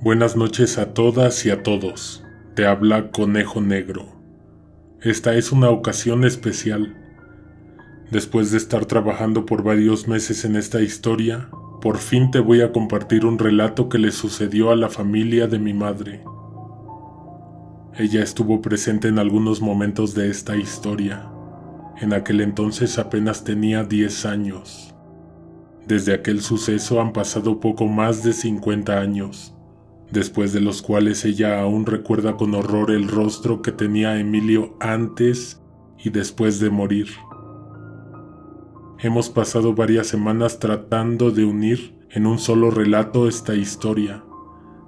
Buenas noches a todas y a todos. Te habla Conejo Negro. Esta es una ocasión especial. Después de estar trabajando por varios meses en esta historia, por fin te voy a compartir un relato que le sucedió a la familia de mi madre. Ella estuvo presente en algunos momentos de esta historia. En aquel entonces apenas tenía 10 años. Desde aquel suceso han pasado poco más de 50 años. Después de los cuales ella aún recuerda con horror el rostro que tenía Emilio antes y después de morir. Hemos pasado varias semanas tratando de unir en un solo relato esta historia,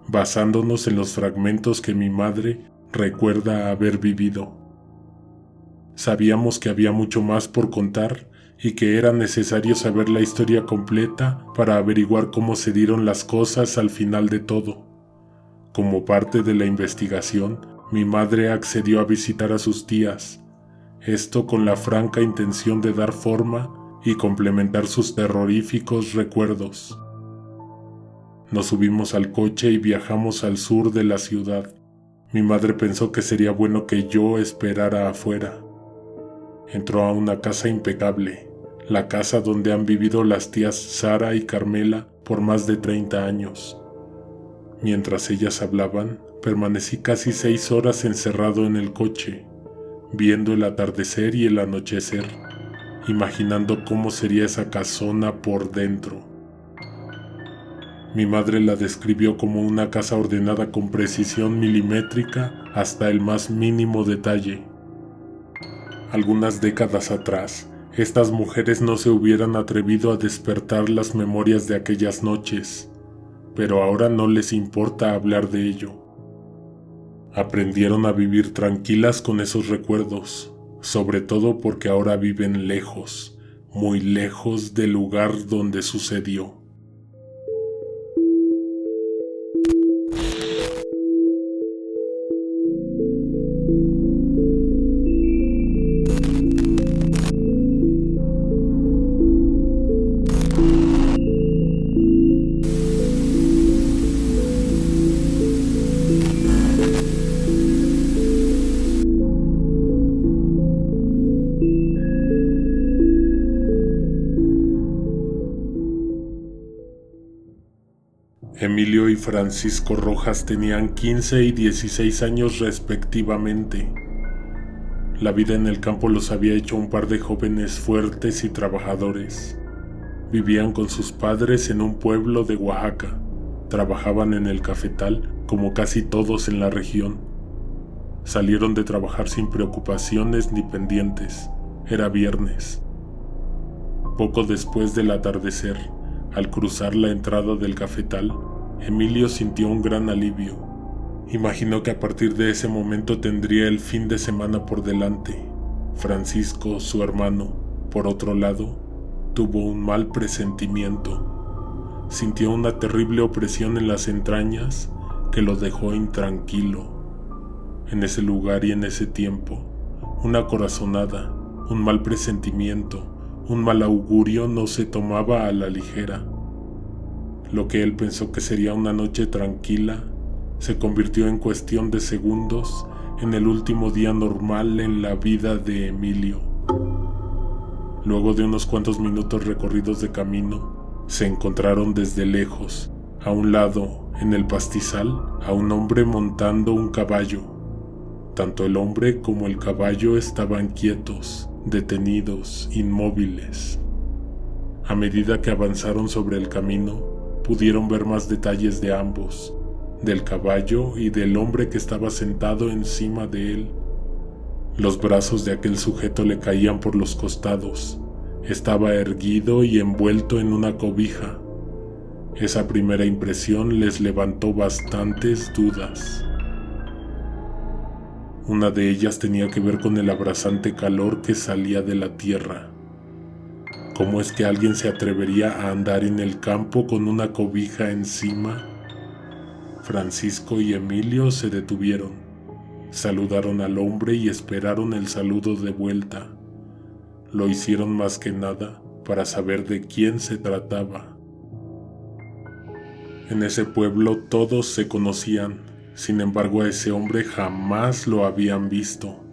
basándonos en los fragmentos que mi madre recuerda haber vivido. Sabíamos que había mucho más por contar y que era necesario saber la historia completa para averiguar cómo se dieron las cosas al final de todo. Como parte de la investigación, mi madre accedió a visitar a sus tías, esto con la franca intención de dar forma y complementar sus terroríficos recuerdos. Nos subimos al coche y viajamos al sur de la ciudad. Mi madre pensó que sería bueno que yo esperara afuera. Entró a una casa impecable, la casa donde han vivido las tías Sara y Carmela por más de 30 años. Mientras ellas hablaban, permanecí casi 6 horas encerrado en el coche, viendo el atardecer y el anochecer, imaginando cómo sería esa casona por dentro. Mi madre la describió como una casa ordenada con precisión milimétrica hasta el más mínimo detalle. Algunas décadas atrás, estas mujeres no se hubieran atrevido a despertar las memorias de aquellas noches, pero ahora no les importa hablar de ello. Aprendieron a vivir tranquilas con esos recuerdos, sobre todo porque ahora viven lejos, muy lejos del lugar donde sucedió. Emilio y Francisco Rojas tenían 15 y 16 años respectivamente. La vida en el campo los había hecho un par de jóvenes fuertes y trabajadores. Vivían con sus padres en un pueblo de Oaxaca. Trabajaban en el cafetal como casi todos en la región. Salieron de trabajar sin preocupaciones ni pendientes. Era viernes. Poco después del atardecer, al cruzar la entrada del cafetal, Emilio sintió un gran alivio. Imaginó que a partir de ese momento tendría el fin de semana por delante. Francisco, su hermano, por otro lado, tuvo un mal presentimiento. Sintió una terrible opresión en las entrañas que lo dejó intranquilo. En ese lugar y en ese tiempo, una corazonada, un mal presentimiento, un mal augurio no se tomaba a la ligera. Lo que él pensó que sería una noche tranquila, se convirtió en cuestión de segundos en el último día normal en la vida de Emilio. Luego de unos cuantos minutos recorridos de camino, se encontraron desde lejos, a un lado, en el pastizal, a un hombre montando un caballo. Tanto el hombre como el caballo estaban quietos, detenidos, inmóviles. A medida que avanzaron sobre el camino, pudieron ver más detalles de ambos, del caballo y del hombre que estaba sentado encima de él. Los brazos de aquel sujeto le caían por los costados. Estaba erguido y envuelto en una cobija. Esa primera impresión les levantó bastantes dudas. Una de ellas tenía que ver con el abrasante calor que salía de la tierra. ¿Cómo es que alguien se atrevería a andar en el campo con una cobija encima? Francisco y Emilio se detuvieron, saludaron al hombre y esperaron el saludo de vuelta. Lo hicieron más que nada para saber de quién se trataba. En ese pueblo todos se conocían, sin embargo a ese hombre jamás lo habían visto.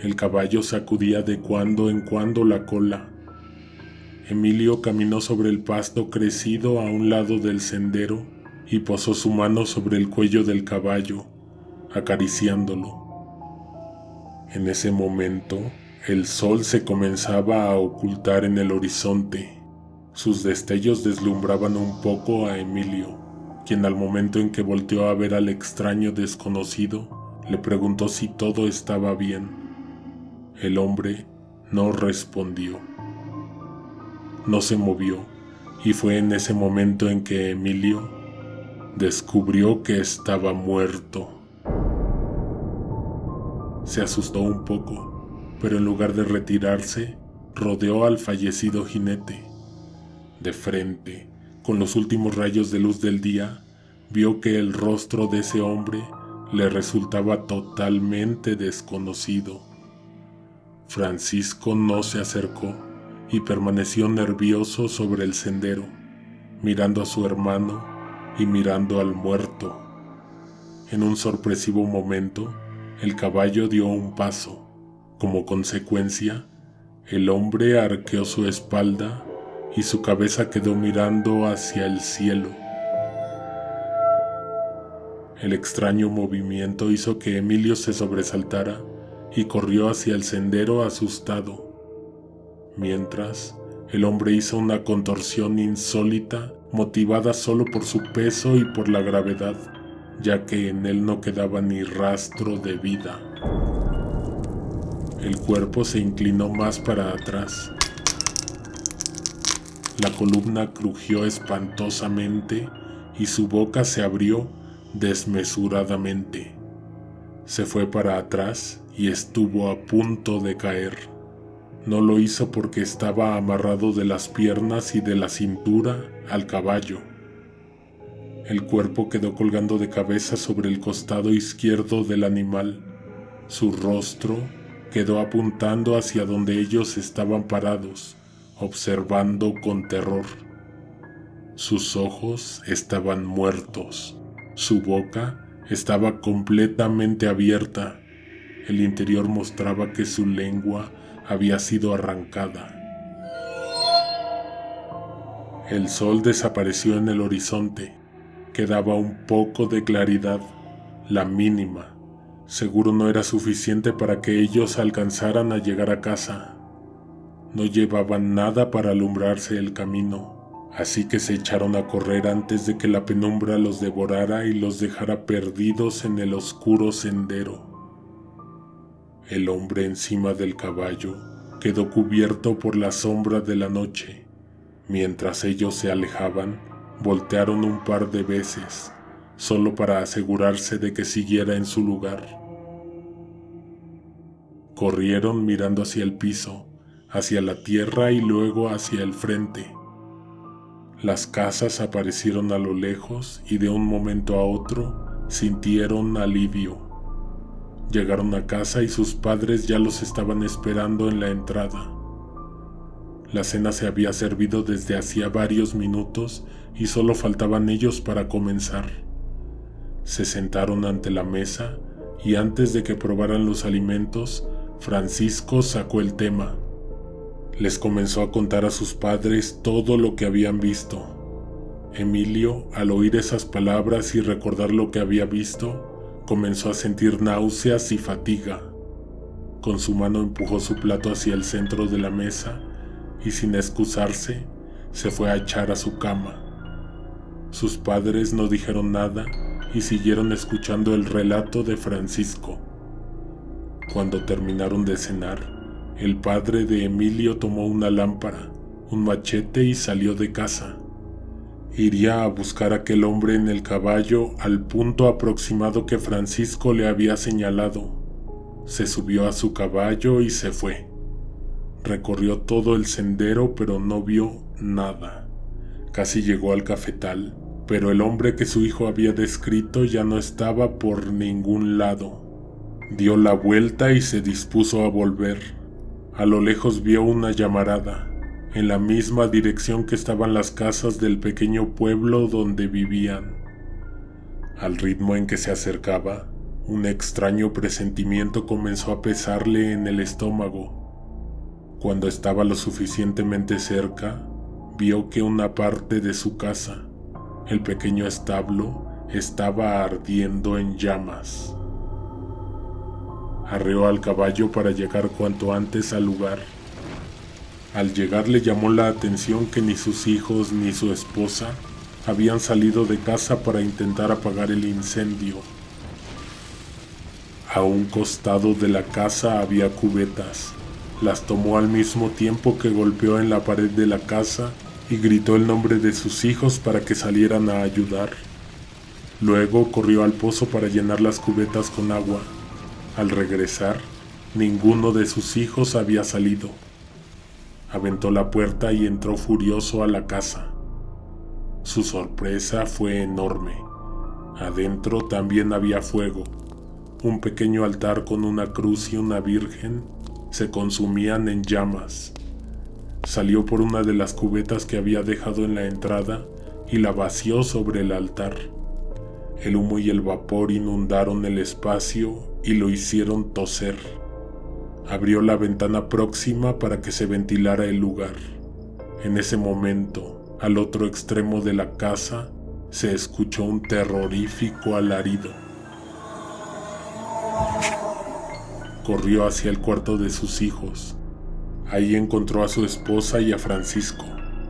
El caballo sacudía de cuando en cuando la cola. Emilio caminó sobre el pasto crecido a un lado del sendero y posó su mano sobre el cuello del caballo, acariciándolo. En ese momento, el sol se comenzaba a ocultar en el horizonte. Sus destellos deslumbraban un poco a Emilio, quien al momento en que volteó a ver al extraño desconocido, le preguntó si todo estaba bien. El hombre no respondió. No se movió, y fue en ese momento en que Emilio descubrió que estaba muerto. Se asustó un poco, pero en lugar de retirarse, rodeó al fallecido jinete. De frente, con los últimos rayos de luz del día, vio que el rostro de ese hombre le resultaba totalmente desconocido. Francisco no se acercó y permaneció nervioso sobre el sendero, mirando a su hermano y mirando al muerto. En un sorpresivo momento, el caballo dio un paso. Como consecuencia, el hombre arqueó su espalda y su cabeza quedó mirando hacia el cielo. El extraño movimiento hizo que Emilio se sobresaltara y corrió hacia el sendero asustado. Mientras, el hombre hizo una contorsión insólita motivada solo por su peso y por la gravedad, ya que en él no quedaba ni rastro de vida. El cuerpo se inclinó más para atrás. La columna crujió espantosamente y su boca se abrió desmesuradamente. Se fue para atrás y estuvo a punto de caer. No lo hizo porque estaba amarrado de las piernas y de la cintura al caballo. El cuerpo quedó colgando de cabeza sobre el costado izquierdo del animal. Su rostro quedó apuntando hacia donde ellos estaban parados, observando con terror. Sus ojos estaban muertos. Su boca estaba completamente abierta. El interior mostraba que su lengua había sido arrancada. El sol desapareció en el horizonte. Quedaba un poco de claridad, la mínima. Seguro no era suficiente para que ellos alcanzaran a llegar a casa. No llevaban nada para alumbrarse el camino, así que se echaron a correr antes de que la penumbra los devorara y los dejara perdidos en el oscuro sendero. El hombre encima del caballo quedó cubierto por la sombra de la noche. Mientras ellos se alejaban, voltearon un par de veces, solo para asegurarse de que siguiera en su lugar. Corrieron mirando hacia el piso, hacia la tierra y luego hacia el frente. Las casas aparecieron a lo lejos y de un momento a otro sintieron alivio. Llegaron a casa y sus padres ya los estaban esperando en la entrada. La cena se había servido desde hacía varios minutos y solo faltaban ellos para comenzar. Se sentaron ante la mesa y antes de que probaran los alimentos, Francisco sacó el tema. Les comenzó a contar a sus padres todo lo que habían visto. Emilio, al oír esas palabras y recordar lo que había visto, comenzó a sentir náuseas y fatiga. Con su mano empujó su plato hacia el centro de la mesa y sin excusarse, se fue a echar a su cama. Sus padres no dijeron nada y siguieron escuchando el relato de Francisco. Cuando terminaron de cenar, el padre de Emilio tomó una lámpara, un machete y salió de casa. Iría a buscar a aquel hombre en el caballo al punto aproximado que Francisco le había señalado. Se subió a su caballo y se fue. Recorrió todo el sendero pero no vio nada. Casi llegó al cafetal, pero el hombre que su hijo había descrito ya no estaba por ningún lado. Dio la vuelta y se dispuso a volver. A lo lejos vio una llamarada. en la misma dirección que estaban las casas del pequeño pueblo donde vivían. Al ritmo en que se acercaba, un extraño presentimiento comenzó a pesarle en el estómago. Cuando estaba lo suficientemente cerca, vio que una parte de su casa, el pequeño establo, estaba ardiendo en llamas. Arreó al caballo para llegar cuanto antes al lugar. Al llegar le llamó la atención que ni sus hijos ni su esposa habían salido de casa para intentar apagar el incendio. A un costado de la casa había cubetas. Las tomó al mismo tiempo que golpeó en la pared de la casa y gritó el nombre de sus hijos para que salieran a ayudar. Luego corrió al pozo para llenar las cubetas con agua. Al regresar, ninguno de sus hijos había salido. Aventó la puerta y entró furioso a la casa. Su sorpresa fue enorme. Adentro también había fuego. Un pequeño altar con una cruz y una virgen se consumían en llamas. Salió por una de las cubetas que había dejado en la entrada y la vació sobre el altar. El humo y el vapor inundaron el espacio y lo hicieron toser. Abrió la ventana próxima para que se ventilara el lugar. En ese momento, al otro extremo de la casa, se escuchó un terrorífico alarido. Corrió hacia el cuarto de sus hijos. Ahí encontró a su esposa y a Francisco,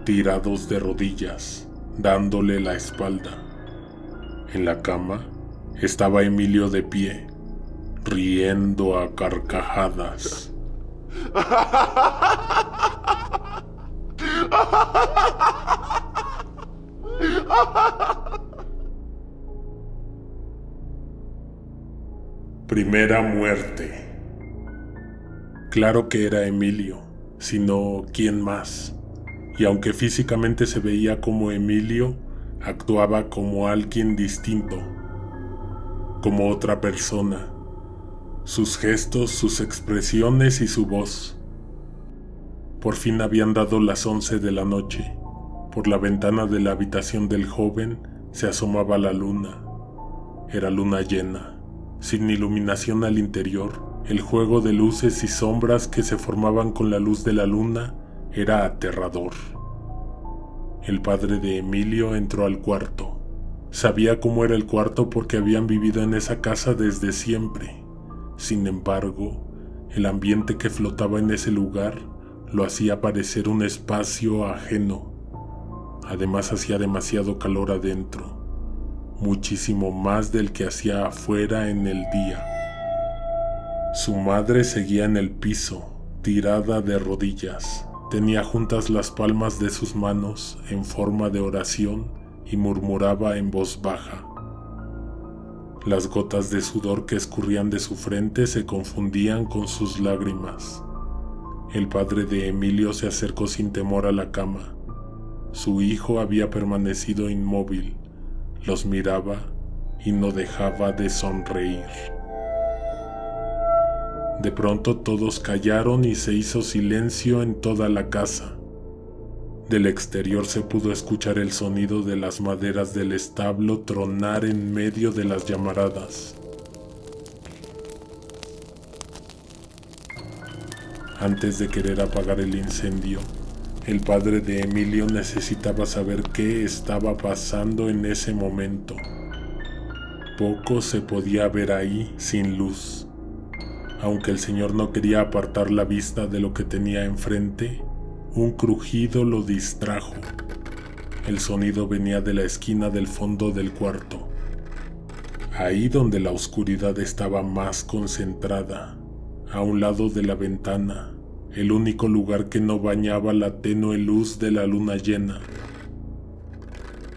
tirados de rodillas, dándole la espalda. En la cama estaba Emilio de pie, riendo a carcajadas. Primera muerte. Claro que era Emilio, sino ¿quién más? Y aunque físicamente se veía como Emilio, actuaba como alguien distinto, como otra persona. Sus gestos, sus expresiones y su voz. Por fin habían dado las 11 de la noche. Por la ventana de la habitación del joven se asomaba la luna. Era luna llena, sin iluminación al interior. El juego de luces y sombras que se formaban con la luz de la luna era aterrador. El padre de Emilio entró al cuarto. Sabía cómo era el cuarto porque habían vivido en esa casa desde siempre. Sin embargo, el ambiente que flotaba en ese lugar lo hacía parecer un espacio ajeno. Además, hacía demasiado calor adentro, muchísimo más del que hacía afuera en el día. Su madre seguía en el piso, tirada de rodillas. Tenía juntas las palmas de sus manos en forma de oración y murmuraba en voz baja. Las gotas de sudor que escurrían de su frente se confundían con sus lágrimas. El padre de Emilio se acercó sin temor a la cama. Su hijo había permanecido inmóvil, los miraba y no dejaba de sonreír. De pronto todos callaron y se hizo silencio en toda la casa. Del exterior se pudo escuchar el sonido de las maderas del establo tronar en medio de las llamaradas. Antes de querer apagar el incendio, el padre de Emilio necesitaba saber qué estaba pasando en ese momento. Poco se podía ver ahí sin luz. Aunque el señor no quería apartar la vista de lo que tenía enfrente, un crujido lo distrajo. El sonido venía de la esquina del fondo del cuarto, ahí donde la oscuridad estaba más concentrada, a un lado de la ventana, el único lugar que no bañaba la tenue luz de la luna llena.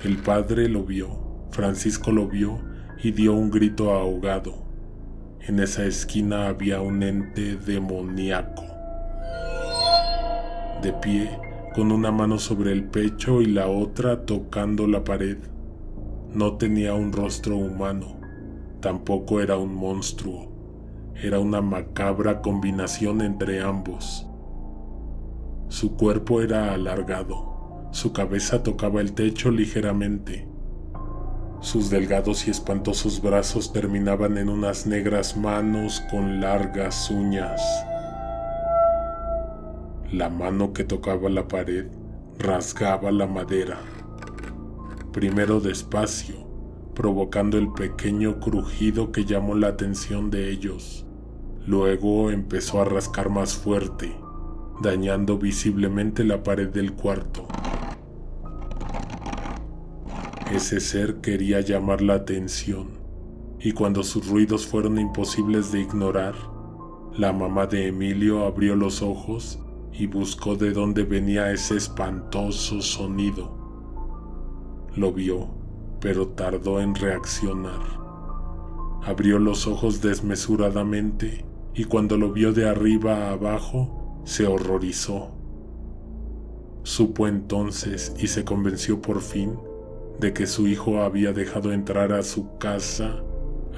El padre lo vio, Francisco lo vio y dio un grito ahogado. En esa esquina había un ente demoníaco, de pie, con una mano sobre el pecho y la otra tocando la pared. No tenía un rostro humano, tampoco era un monstruo, era una macabra combinación entre ambos. Su cuerpo era alargado, su cabeza tocaba el techo ligeramente. Sus delgados y espantosos brazos terminaban en unas negras manos con largas uñas. La mano que tocaba la pared rasgaba la madera, primero despacio, provocando el pequeño crujido que llamó la atención de ellos. Luego empezó a rascar más fuerte, dañando visiblemente la pared del cuarto. Ese ser quería llamar la atención, y cuando sus ruidos fueron imposibles de ignorar, la mamá de Emilio abrió los ojos y buscó de dónde venía ese espantoso sonido. Lo vio, pero tardó en reaccionar. Abrió los ojos desmesuradamente y cuando lo vio de arriba a abajo, se horrorizó. Supo entonces y se convenció por fin de que su hijo había dejado entrar a su casa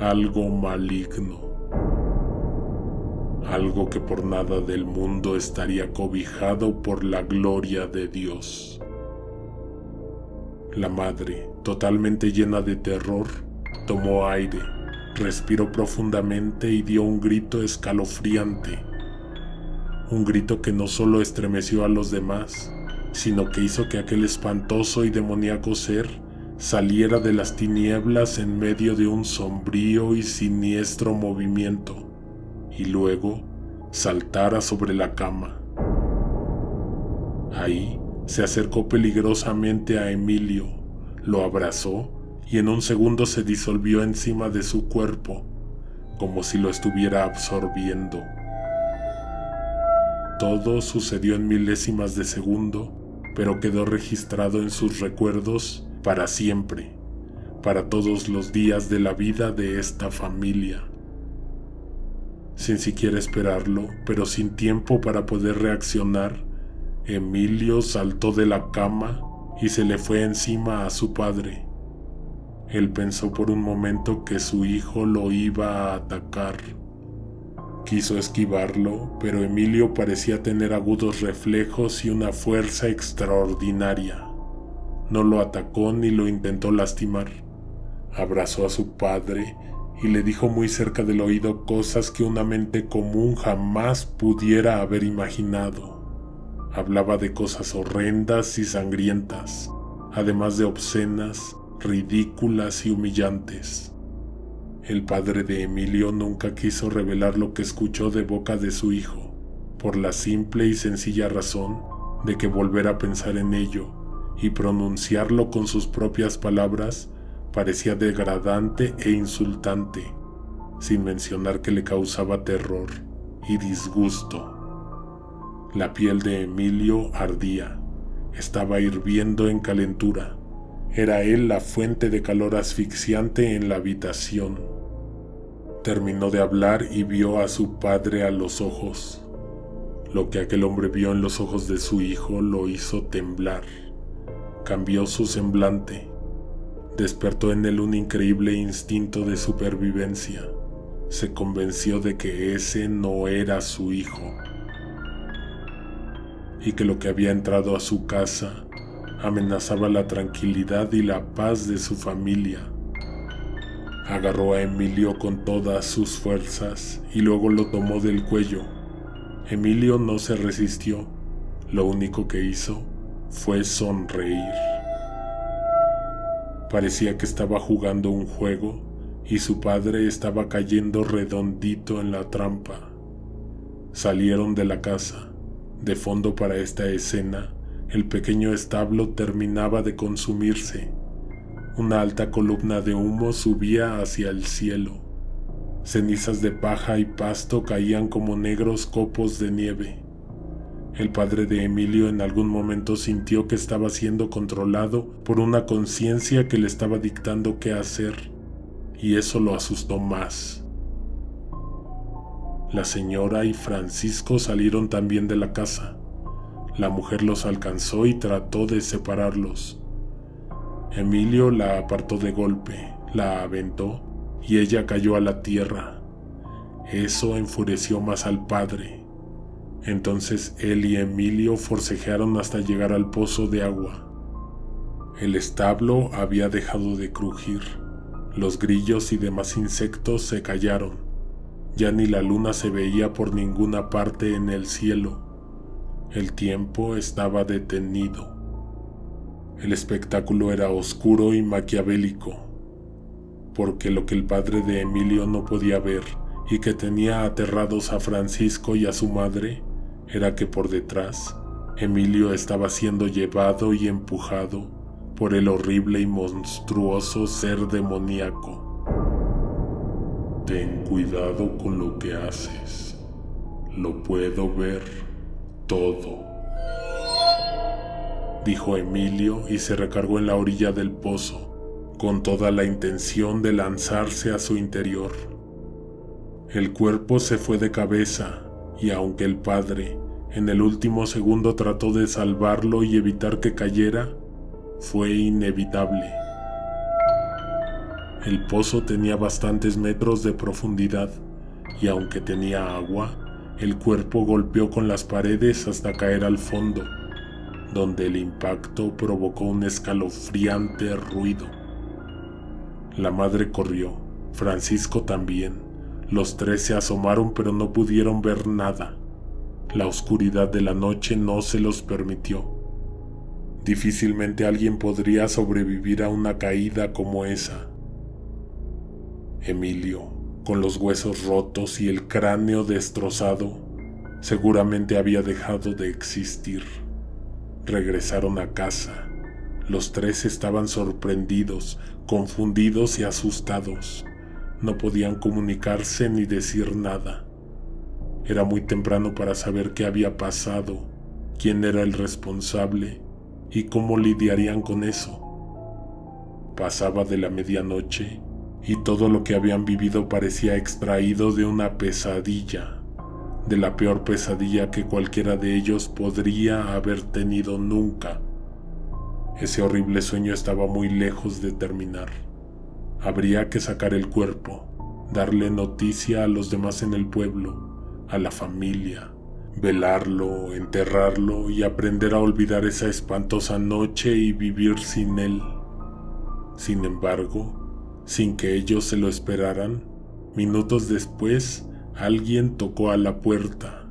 algo maligno, algo que por nada del mundo estaría cobijado por la gloria de Dios. La madre, totalmente llena de terror, tomó aire, respiró profundamente y dio un grito escalofriante. Un grito que no solo estremeció a los demás, sino que hizo que aquel espantoso y demoníaco ser saliera de las tinieblas en medio de un sombrío y siniestro movimiento, y luego saltara sobre la cama. Ahí se acercó peligrosamente a Emilio, lo abrazó y en un segundo se disolvió encima de su cuerpo, como si lo estuviera absorbiendo. Todo sucedió en milésimas de segundo, pero quedó registrado en sus recuerdos para siempre, para todos los días de la vida de esta familia. Sin siquiera esperarlo, pero sin tiempo para poder reaccionar, Emilio saltó de la cama y se le fue encima a su padre. Él pensó por un momento que su hijo lo iba a atacar. Quiso esquivarlo, pero Emilio parecía tener agudos reflejos y una fuerza extraordinaria. No lo atacó ni lo intentó lastimar. Abrazó a su padre y le dijo muy cerca del oído cosas que una mente común jamás pudiera haber imaginado. Hablaba de cosas horrendas y sangrientas, además de obscenas, ridículas y humillantes. El padre de Emilio nunca quiso revelar lo que escuchó de boca de su hijo, por la simple y sencilla razón de que volver a pensar en ello y pronunciarlo con sus propias palabras parecía degradante e insultante, sin mencionar que le causaba terror y disgusto. La piel de Emilio ardía, estaba hirviendo en calentura. Era él la fuente de calor asfixiante en la habitación. Terminó de hablar y vio a su padre a los ojos. Lo que aquel hombre vio en los ojos de su hijo lo hizo temblar. Cambió su semblante. Despertó en él un increíble instinto de supervivencia. Se convenció de que ese no era su hijo, y que lo que había entrado a su casa amenazaba la tranquilidad y la paz de su familia. Agarró a Emilio con todas sus fuerzas y luego lo tomó del cuello. Emilio no se resistió, lo único que hizo fue sonreír. Parecía que estaba jugando un juego y su padre estaba cayendo redondito en la trampa. Salieron de la casa. De fondo para esta escena, el pequeño establo terminaba de consumirse. Una alta columna de humo subía hacia el cielo. Cenizas de paja y pasto caían como negros copos de nieve. El padre de Emilio en algún momento sintió que estaba siendo controlado por una conciencia que le estaba dictando qué hacer, y eso lo asustó más. La señora y Francisco salieron también de la casa. La mujer los alcanzó y trató de separarlos. Emilio la apartó de golpe, la aventó y ella cayó a la tierra. Eso enfureció más al padre. Entonces él y Emilio forcejearon hasta llegar al pozo de agua. El establo había dejado de crujir. Los grillos y demás insectos se callaron. Ya ni la luna se veía por ninguna parte en el cielo. El tiempo estaba detenido. El espectáculo era oscuro y maquiavélico, porque lo que el padre de Emilio no podía ver y que tenía aterrados a Francisco y a su madre era que por detrás Emilio estaba siendo llevado y empujado por el horrible y monstruoso ser demoníaco. Ten cuidado con lo que haces. Lo puedo ver todo, dijo Emilio y se recargó en la orilla del pozo, con toda la intención de lanzarse a su interior. El cuerpo se fue de cabeza, y aunque el padre en el último segundo trató de salvarlo y evitar que cayera, fue inevitable. El pozo tenía bastantes metros de profundidad, y aunque tenía agua, el cuerpo golpeó con las paredes hasta caer al fondo, donde el impacto provocó un escalofriante ruido. La madre corrió, Francisco también. Los tres se asomaron pero no pudieron ver nada. La oscuridad de la noche no se los permitió. Difícilmente alguien podría sobrevivir a una caída como esa. Emilio, con los huesos rotos y el cráneo destrozado, seguramente había dejado de existir. Regresaron a casa. Los tres estaban sorprendidos, confundidos y asustados. No podían comunicarse ni decir nada. Era muy temprano para saber qué había pasado, quién era el responsable y cómo lidiarían con eso. Pasaba de la medianoche y todo lo que habían vivido parecía extraído de una pesadilla, de la peor pesadilla que cualquiera de ellos podría haber tenido nunca. Ese horrible sueño estaba muy lejos de terminar. Habría que sacar el cuerpo, darle noticia a los demás en el pueblo, a la familia, velarlo, enterrarlo y aprender a olvidar esa espantosa noche y vivir sin él. Sin embargo, sin que ellos se lo esperaran, minutos después, alguien tocó a la puerta.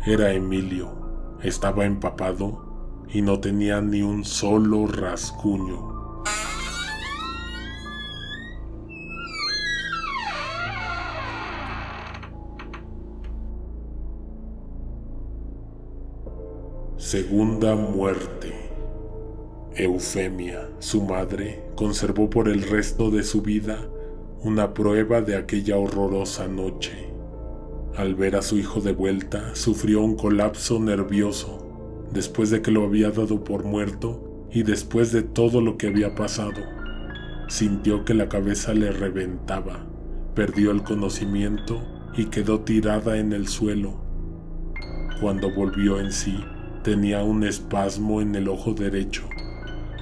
Era Emilio. Estaba empapado y no tenía ni un solo rasguño. Segunda muerte. Eufemia, su madre, conservó por el resto de su vida una prueba de aquella horrorosa noche. Al ver a su hijo de vuelta, sufrió un colapso nervioso, después de que lo había dado por muerto y después de todo lo que había pasado. Sintió que la cabeza le reventaba, perdió el conocimiento y quedó tirada en el suelo. Cuando volvió en sí, tenía un espasmo en el ojo derecho.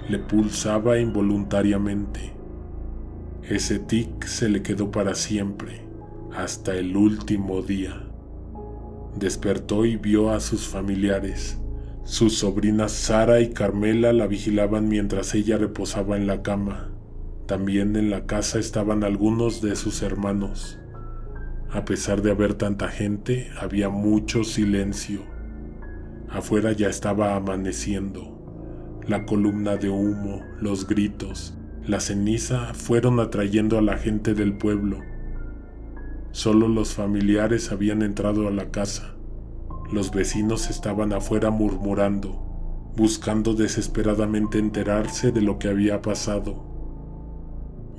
Le pulsaba involuntariamente. Ese tic se le quedó para siempre, hasta el último día. Despertó y vio a sus familiares. Sus sobrinas Sara y Carmela la vigilaban mientras ella reposaba en la cama. También en la casa estaban algunos de sus hermanos. A pesar de haber tanta gente, había mucho silencio. Afuera ya estaba amaneciendo. La columna de humo, los gritos, la ceniza fueron atrayendo a la gente del pueblo. Solo los familiares habían entrado a la casa. Los vecinos estaban afuera murmurando, buscando desesperadamente enterarse de lo que había pasado.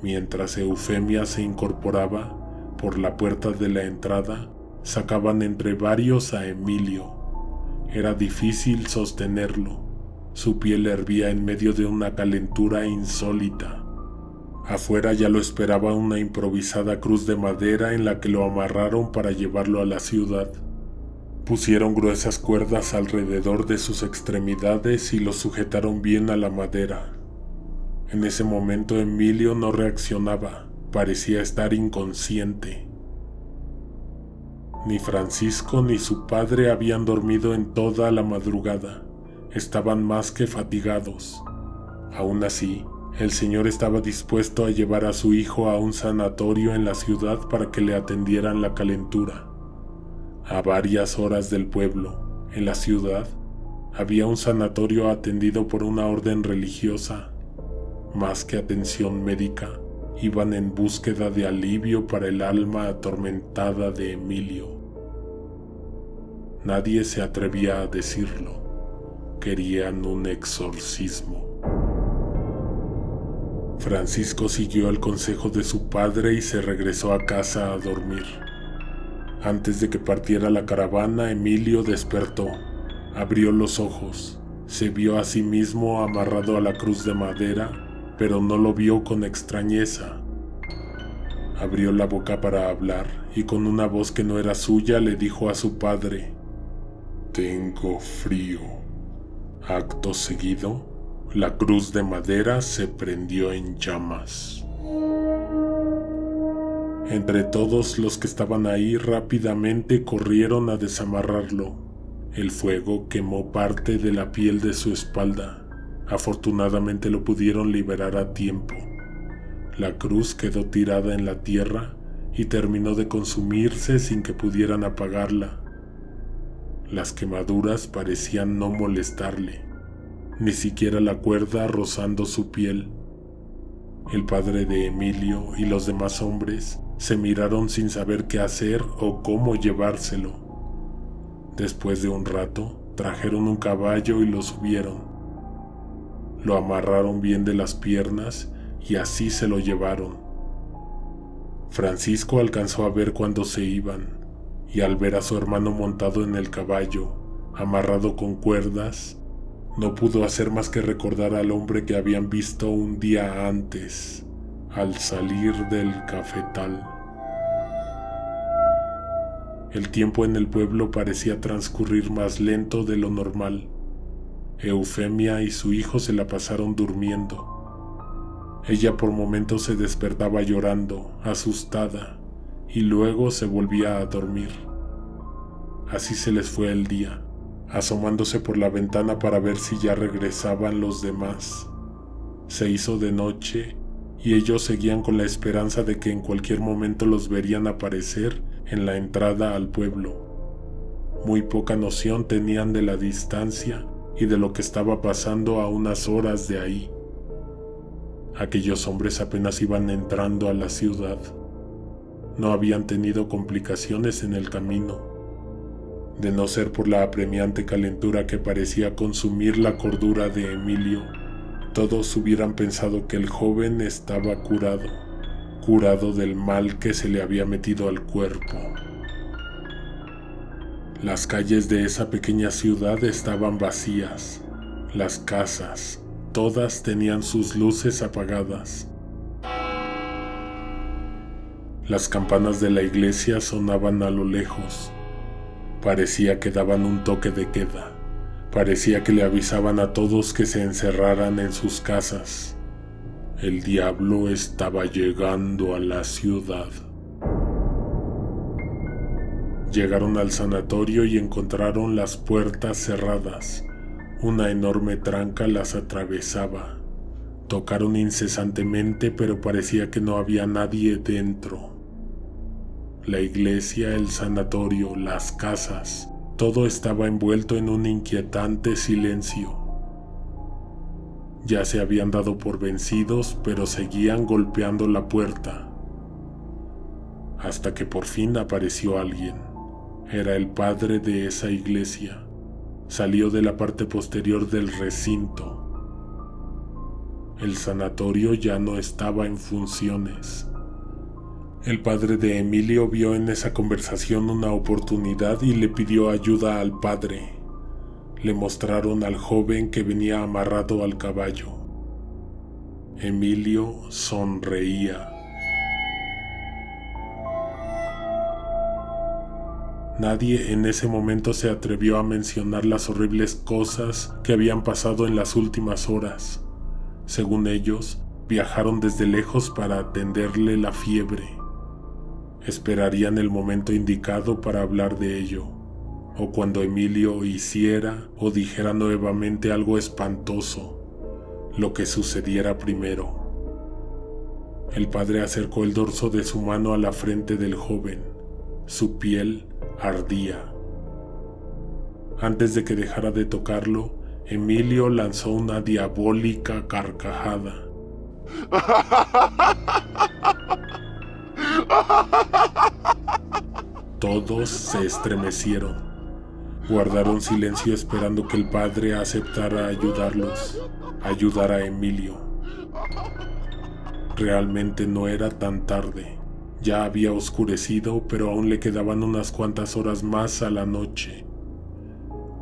Mientras Eufemia se incorporaba, por la puerta de la entrada, sacaban entre varios a Emilio. Era difícil sostenerlo. Su piel hervía en medio de una calentura insólita. Afuera ya lo esperaba una improvisada cruz de madera en la que lo amarraron para llevarlo a la ciudad. Pusieron gruesas cuerdas alrededor de sus extremidades y lo sujetaron bien a la madera. En ese momento Emilio no reaccionaba, parecía estar inconsciente. Ni Francisco ni su padre habían dormido en toda la madrugada, estaban más que fatigados. Aún así, el señor estaba dispuesto a llevar a su hijo a un sanatorio en la ciudad para que le atendieran la calentura. A varias horas del pueblo, en la ciudad, había un sanatorio atendido por una orden religiosa. Más que atención médica, iban en búsqueda de alivio para el alma atormentada de Emilio. Nadie se atrevía a decirlo. Querían un exorcismo. Francisco siguió el consejo de su padre y se regresó a casa a dormir. Antes de que partiera la caravana, Emilio despertó, abrió los ojos, se vio a sí mismo amarrado a la cruz de madera, pero no lo vio con extrañeza. Abrió la boca para hablar y con una voz que no era suya le dijo a su padre: «Tengo frío». Acto seguido, la cruz de madera se prendió en llamas. Entre todos los que estaban ahí rápidamente corrieron a desamarrarlo. El fuego quemó parte de la piel de su espalda. Afortunadamente lo pudieron liberar a tiempo. La cruz quedó tirada en la tierra y terminó de consumirse sin que pudieran apagarla. Las quemaduras parecían no molestarle, ni siquiera la cuerda rozando su piel. El padre de Emilio y los demás hombres se miraron sin saber qué hacer o cómo llevárselo. Después de un rato, trajeron un caballo y lo subieron. Lo amarraron bien de las piernas y así se lo llevaron. Francisco alcanzó a ver cuando se iban, y al ver a su hermano montado en el caballo, amarrado con cuerdas, no pudo hacer más que recordar al hombre que habían visto un día antes, al salir del cafetal. El tiempo en el pueblo parecía transcurrir más lento de lo normal. Eufemia y su hijo se la pasaron durmiendo. Ella por momentos se despertaba llorando, asustada, y luego se volvía a dormir. Así se les fue el día, asomándose por la ventana para ver si ya regresaban los demás. Se hizo de noche y ellos seguían con la esperanza de que en cualquier momento los verían aparecer en la entrada al pueblo. Muy poca noción tenían de la distancia y de lo que estaba pasando a unas horas de ahí. Aquellos hombres apenas iban entrando a la ciudad. No habían tenido complicaciones en el camino. De no ser por la apremiante calentura que parecía consumir la cordura de Emilio, todos hubieran pensado que el joven estaba curado del mal que se le había metido al cuerpo. Las calles de esa pequeña ciudad estaban vacías. Las casas, todas tenían sus luces apagadas. Las campanas de la iglesia sonaban a lo lejos. Parecía que daban un toque de queda. Parecía que le avisaban a todos que se encerraran en sus casas. El diablo estaba llegando a la ciudad. Llegaron al sanatorio y encontraron las puertas cerradas. Una enorme tranca las atravesaba. Tocaron incesantemente, pero parecía que no había nadie dentro. La iglesia, el sanatorio, las casas, todo estaba envuelto en un inquietante silencio. Ya se habían dado por vencidos, pero seguían golpeando la puerta. Hasta que por fin apareció alguien. Era el padre de esa iglesia. Salió de la parte posterior del recinto. El sanatorio ya no estaba en funciones. El padre de Emilio vio en esa conversación una oportunidad y le pidió ayuda al padre. Le mostraron al joven que venía amarrado al caballo. Emilio sonreía. Nadie en ese momento se atrevió a mencionar las horribles cosas que habían pasado en las últimas horas. Según ellos, viajaron desde lejos para atenderle la fiebre. Esperarían el momento indicado para hablar de ello, o cuando Emilio hiciera o dijera nuevamente algo espantoso, lo que sucediera primero. El padre acercó el dorso de su mano a la frente del joven. Su piel ardía. Antes de que dejara de tocarlo, Emilio lanzó una diabólica carcajada. Todos se estremecieron. Guardaron silencio esperando que el padre aceptara ayudar a Emilio. Realmente no era tan tarde. Ya había oscurecido, pero aún le quedaban unas cuantas horas más a la noche.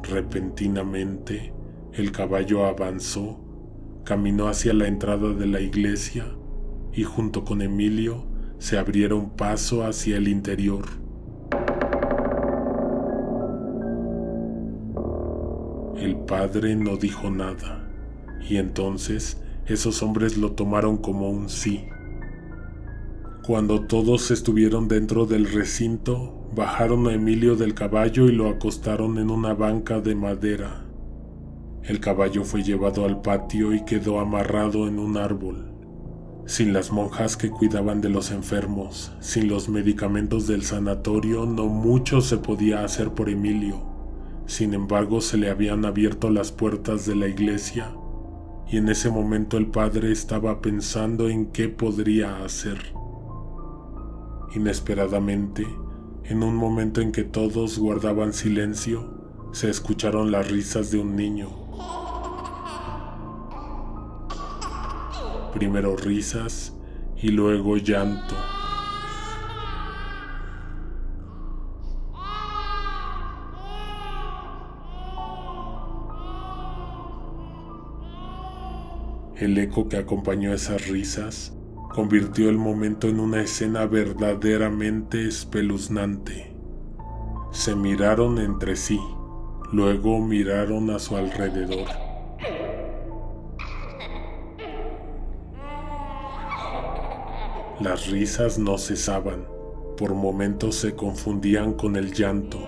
Repentinamente, el caballo avanzó, caminó hacia la entrada de la iglesia y junto con Emilio se abrieron paso hacia el interior. El padre no dijo nada, y entonces esos hombres lo tomaron como un sí. Cuando todos estuvieron dentro del recinto, bajaron a Emilio del caballo y lo acostaron en una banca de madera. El caballo fue llevado al patio y quedó amarrado en un árbol. Sin las monjas que cuidaban de los enfermos, sin los medicamentos del sanatorio, no mucho se podía hacer por Emilio. Sin embargo, se le habían abierto las puertas de la iglesia y en ese momento el padre estaba pensando en qué podría hacer. Inesperadamente, en un momento en que todos guardaban silencio, se escucharon las risas de un niño. Primero risas y luego llanto. El eco que acompañó esas risas convirtió el momento en una escena verdaderamente espeluznante. Se miraron entre sí, luego miraron a su alrededor. Las risas no cesaban, por momentos se confundían con el llanto.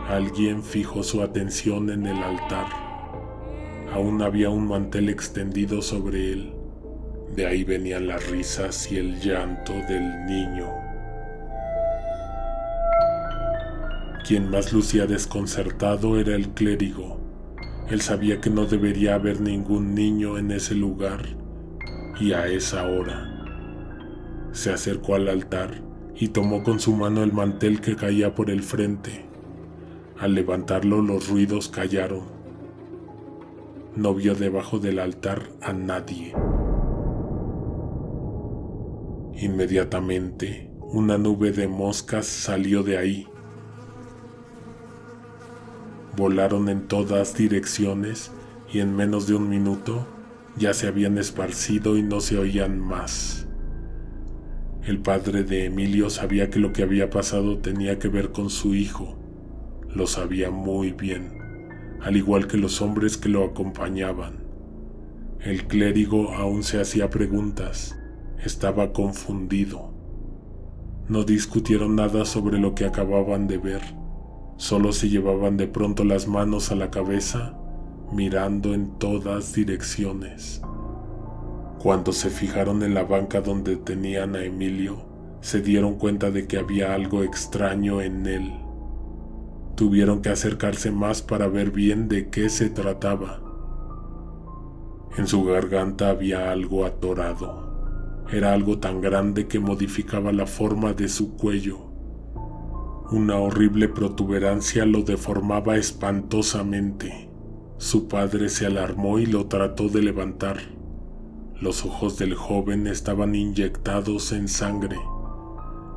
Alguien fijó su atención en el altar. Aún había un mantel extendido sobre él. De ahí venían las risas y el llanto del niño. Quien más lucía desconcertado era el clérigo. Él sabía que no debería haber ningún niño en ese lugar y a esa hora. Se acercó al altar y tomó con su mano el mantel que caía por el frente. Al levantarlo, los ruidos callaron. No vio debajo del altar a nadie. Inmediatamente, una nube de moscas salió de ahí. Volaron en todas direcciones y en menos de un minuto ya se habían esparcido y no se oían más. El padre de Emilio sabía que lo que había pasado tenía que ver con su hijo. Lo sabía muy bien, al igual que los hombres que lo acompañaban. El clérigo aún se hacía preguntas. Estaba confundido. No discutieron nada sobre lo que acababan de ver. Solo se llevaban de pronto las manos a la cabeza, mirando en todas direcciones. Cuando se fijaron en la banca donde tenían a Emilio, se dieron cuenta de que había algo extraño en él. Tuvieron que acercarse más para ver bien de qué se trataba. En su garganta había algo atorado. Era algo tan grande que modificaba la forma de su cuello. Una horrible protuberancia lo deformaba espantosamente. Su padre se alarmó y lo trató de levantar. Los ojos del joven estaban inyectados en sangre.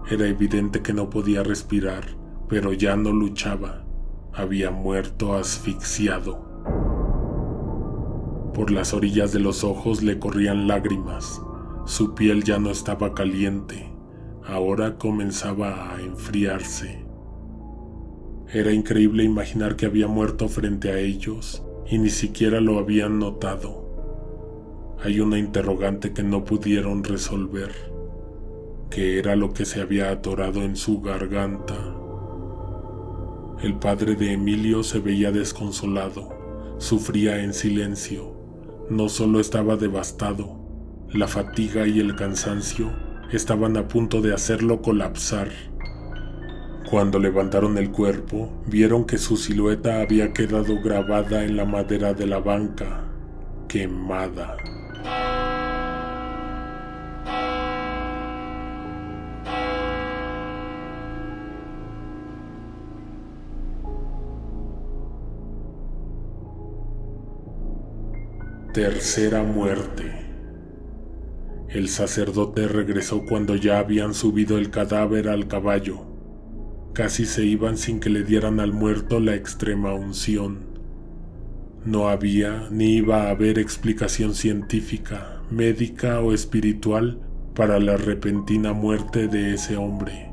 Era evidente que no podía respirar, pero ya no luchaba. Había muerto asfixiado. Por las orillas de los ojos le corrían lágrimas. Su piel ya no estaba caliente, ahora comenzaba a enfriarse. Era increíble imaginar que había muerto frente a ellos y ni siquiera lo habían notado. hay una interrogante que no pudieron resolver. ¿Qué era lo que se había atorado en su garganta? El padre de Emilio se veía desconsolado, sufría en silencio. No solo estaba devastado, la fatiga y el cansancio estaban a punto de hacerlo colapsar. Cuando levantaron el cuerpo, vieron que su silueta había quedado grabada en la madera de la banca, quemada. Tercera muerte. El sacerdote regresó cuando ya habían subido el cadáver al caballo. Casi se iban sin que le dieran al muerto la extrema unción. No había ni iba a haber explicación científica, médica o espiritual para la repentina muerte de ese hombre.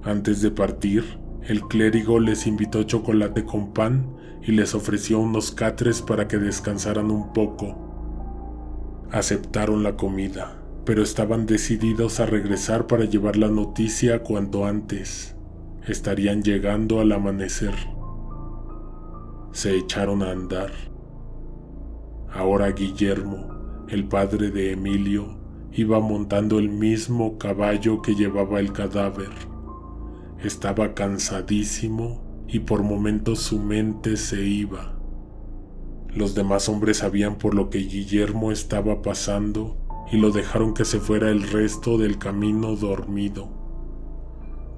Antes de partir, el clérigo les invitó chocolate con pan y les ofreció unos catres para que descansaran un poco. Aceptaron la comida, pero estaban decididos a regresar para llevar la noticia cuanto antes. Estarían llegando al amanecer. Se echaron a andar. Ahora Guillermo, el padre de Emilio, iba montando el mismo caballo que llevaba el cadáver. Estaba cansadísimo y por momentos su mente se iba. Los demás hombres sabían por lo que Guillermo estaba pasando y lo dejaron que se fuera el resto del camino dormido.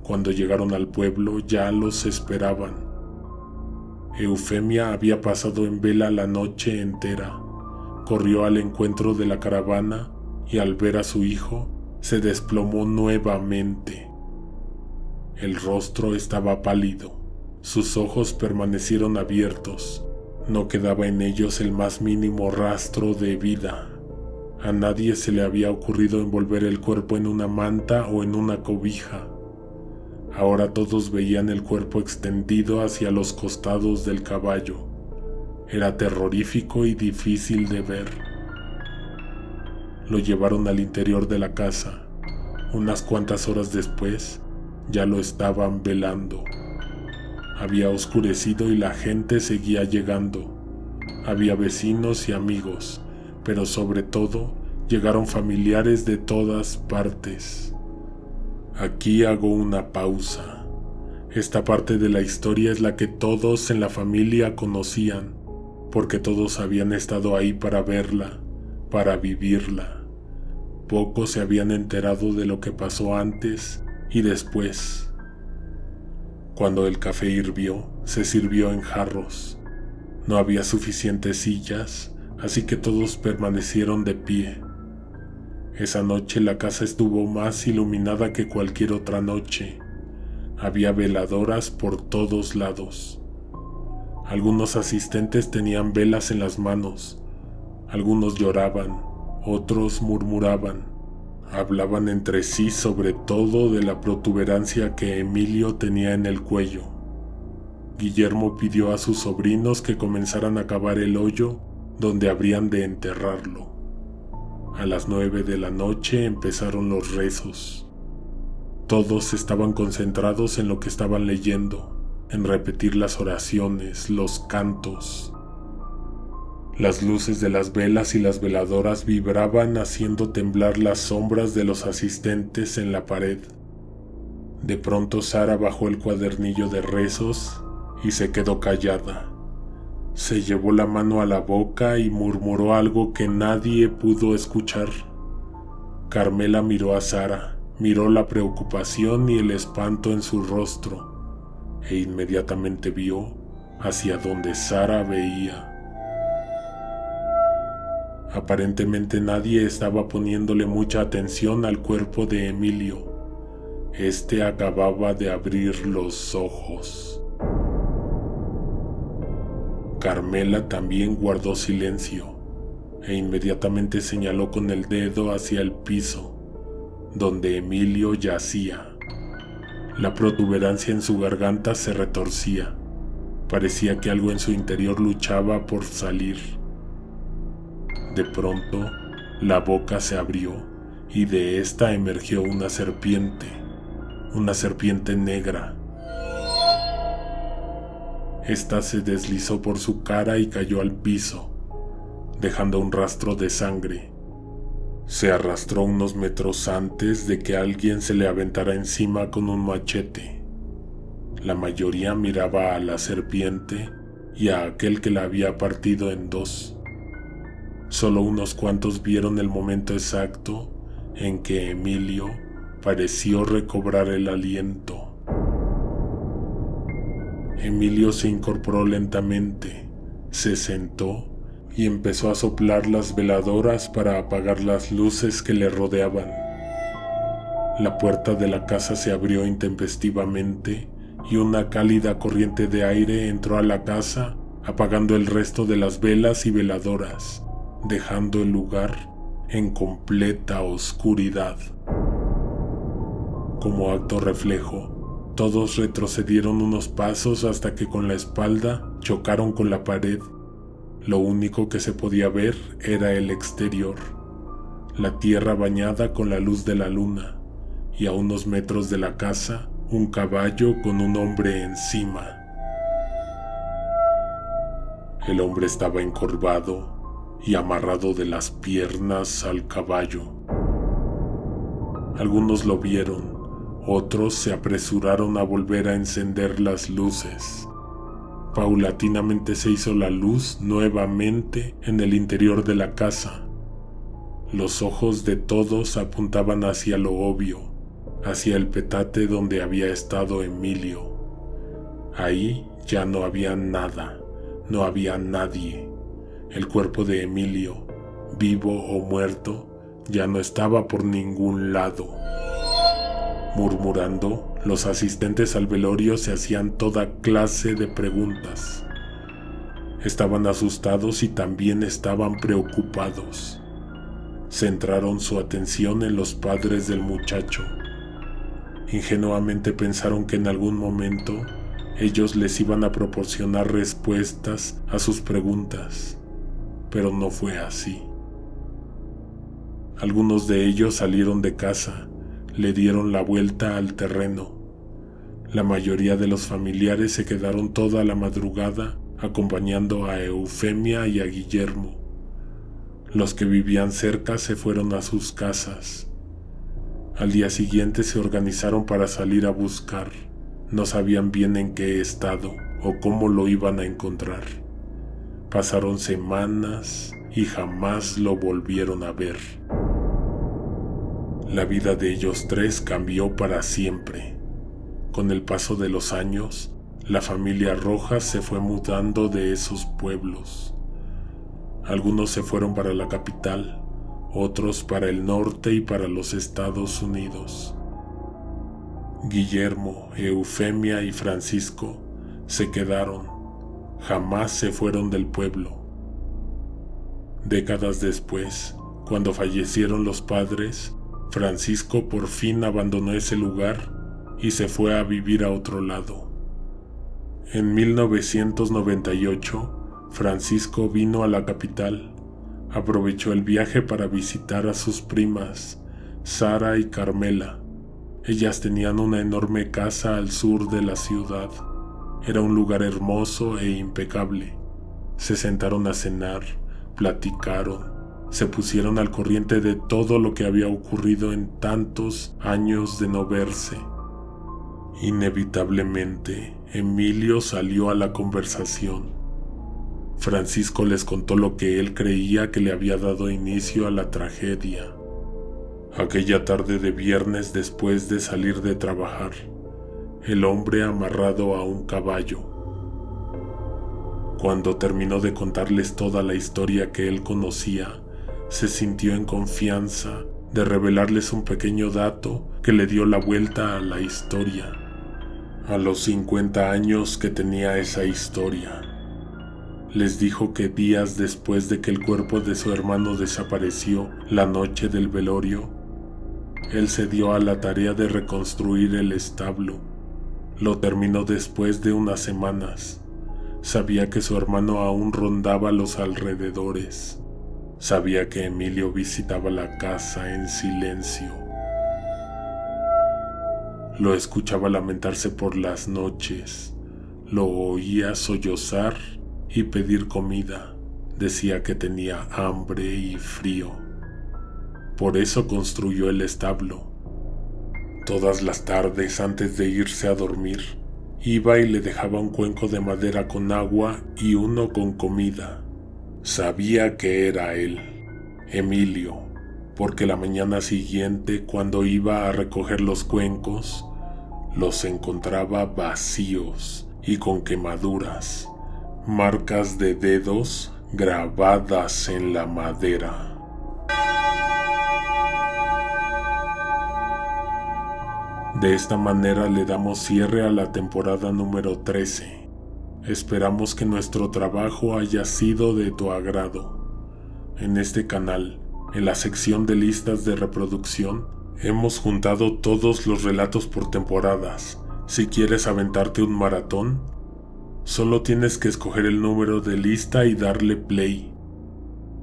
Cuando llegaron al pueblo ya los esperaban. Eufemia había pasado en vela la noche entera. Corrió al encuentro de la caravana y al ver a su hijo se desplomó nuevamente. El rostro estaba pálido, sus ojos permanecieron abiertos, no quedaba en ellos el más mínimo rastro de vida. A nadie se le había ocurrido envolver el cuerpo en una manta o en una cobija. Ahora todos veían el cuerpo extendido hacia los costados del caballo. Era terrorífico y difícil de ver. Lo llevaron al interior de la casa. Unas cuantas horas después, ya lo estaban velando. Había oscurecido y la gente seguía llegando. Había vecinos y amigos, pero sobre todo llegaron familiares de todas partes. Aquí hago una pausa. Esta parte de la historia es la que todos en la familia conocían, porque todos habían estado ahí para verla, para vivirla. Pocos se habían enterado de lo que pasó antes y después. Cuando el café hirvió, se sirvió en jarros. No había suficientes sillas, así que todos permanecieron de pie. Esa noche la casa estuvo más iluminada que cualquier otra noche. Había veladoras por todos lados. Algunos asistentes tenían velas en las manos. Algunos lloraban, otros murmuraban. Hablaban entre sí sobre todo de la protuberancia que Emilio tenía en el cuello. Guillermo pidió a sus sobrinos que comenzaran a cavar el hoyo donde habrían de enterrarlo. A las 9 de la noche empezaron los rezos. Todos estaban concentrados en lo que estaban leyendo, en repetir las oraciones, los cantos. Las luces de las velas y las veladoras vibraban haciendo temblar las sombras de los asistentes en la pared. De pronto Sara bajó el cuadernillo de rezos y se quedó callada. Se llevó la mano a la boca y murmuró algo que nadie pudo escuchar. Carmela miró a Sara, miró la preocupación y el espanto en su rostro, e inmediatamente vio hacia donde Sara veía. Aparentemente nadie estaba poniéndole mucha atención al cuerpo de Emilio. Este acababa de abrir los ojos. Carmela también guardó silencio e inmediatamente señaló con el dedo hacia el piso, donde Emilio yacía. La protuberancia en su garganta se retorcía. Parecía que algo en su interior luchaba por salir. De pronto, la boca se abrió y de ésta emergió una serpiente negra. Esta se deslizó por su cara y cayó al piso, dejando un rastro de sangre. Se arrastró unos metros antes de que alguien se le aventara encima con un machete. La mayoría miraba a la serpiente y a aquel que la había partido en dos. Solo unos cuantos vieron el momento exacto en que Emilio pareció recobrar el aliento. Emilio se incorporó lentamente, se sentó y empezó a soplar las veladoras para apagar las luces que le rodeaban. La puerta de la casa se abrió intempestivamente y una cálida corriente de aire entró a la casa, apagando el resto de las velas y veladoras, dejando el lugar en completa oscuridad. Como acto reflejo, todos retrocedieron unos pasos hasta que con la espalda chocaron con la pared. Lo único que se podía ver era el exterior, la tierra bañada con la luz de la luna, y a unos metros de la casa, un caballo con un hombre encima. El hombre estaba encorvado y amarrado de las piernas al caballo. Algunos lo vieron. Otros se apresuraron a volver a encender las luces. Paulatinamente se hizo la luz nuevamente en el interior de la casa. Los ojos de todos apuntaban hacia lo obvio, hacia el petate donde había estado Emilio. Ahí ya no había nada, no había nadie. El cuerpo de Emilio, vivo o muerto, ya no estaba por ningún lado. Murmurando, los asistentes al velorio se hacían toda clase de preguntas. Estaban asustados y también estaban preocupados. Centraron su atención en los padres del muchacho. Ingenuamente pensaron que en algún momento ellos les iban a proporcionar respuestas a sus preguntas, pero no fue así. Algunos de ellos salieron de casa, le dieron la vuelta al terreno. La mayoría de los familiares se quedaron toda la madrugada acompañando a Eufemia y a Guillermo. Los que vivían cerca se fueron a sus casas. Al día siguiente se organizaron para salir a buscar. No sabían bien en qué estado o cómo lo iban a encontrar. Pasaron semanas y jamás lo volvieron a ver. La vida de ellos tres cambió para siempre. Con el paso de los años, la familia Rojas se fue mudando de esos pueblos. Algunos se fueron para la capital, otros para el norte y para los Estados Unidos. Guillermo, Eufemia y Francisco se quedaron. Jamás se fueron del pueblo. Décadas después, cuando fallecieron los padres, Francisco por fin abandonó ese lugar y se fue a vivir a otro lado. En 1998, Francisco vino a la capital. Aprovechó el viaje para visitar a sus primas, Sara y Carmela. Ellas tenían una enorme casa al sur de la ciudad. Era un lugar hermoso e impecable. Se sentaron a cenar, platicaron. Se pusieron al corriente de todo lo que había ocurrido en tantos años de no verse. Inevitablemente, Emilio salió a la conversación. Francisco les contó lo que él creía que le había dado inicio a la tragedia. Aquella tarde de viernes después de salir de trabajar, el hombre amarrado a un caballo. Cuando terminó de contarles toda la historia que él conocía, se sintió en confianza de revelarles un pequeño dato que le dio la vuelta a la historia. A los 50 años que tenía esa historia, les dijo que días después de que el cuerpo de su hermano desapareció la noche del velorio, él se dio a la tarea de reconstruir el establo. Lo terminó después de unas semanas. Sabía que su hermano aún rondaba los alrededores. Sabía que Emilio visitaba la casa en silencio. Lo escuchaba lamentarse por las noches, lo oía sollozar y pedir comida. Decía que tenía hambre y frío. Por eso construyó el establo. Todas las tardes antes de irse a dormir, iba y le dejaba un cuenco de madera con agua y uno con comida. Sabía que era él, Emilio, porque la mañana siguiente, cuando iba a recoger los cuencos, los encontraba vacíos y con quemaduras, marcas de dedos grabadas en la madera. De esta manera le damos cierre a la temporada número 13. Esperamos que nuestro trabajo haya sido de tu agrado. En este canal, en la sección de listas de reproducción, hemos juntado todos los relatos por temporadas. Si quieres aventarte un maratón, solo tienes que escoger el número de lista y darle play.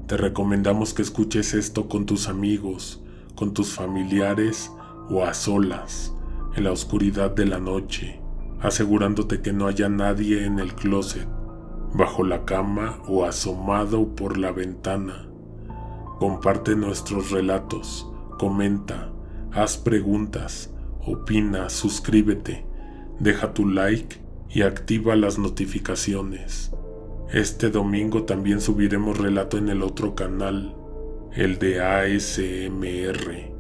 Te recomendamos que escuches esto con tus amigos, con tus familiares o a solas, en la oscuridad de la noche, asegurándote que no haya nadie en el closet, bajo la cama o asomado por la ventana. Comparte nuestros relatos, comenta, haz preguntas, opina, suscríbete, deja tu like y activa las notificaciones. Este domingo también subiremos relato en el otro canal, el de ASMR.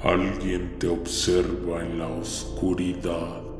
Alguien te observa en la oscuridad.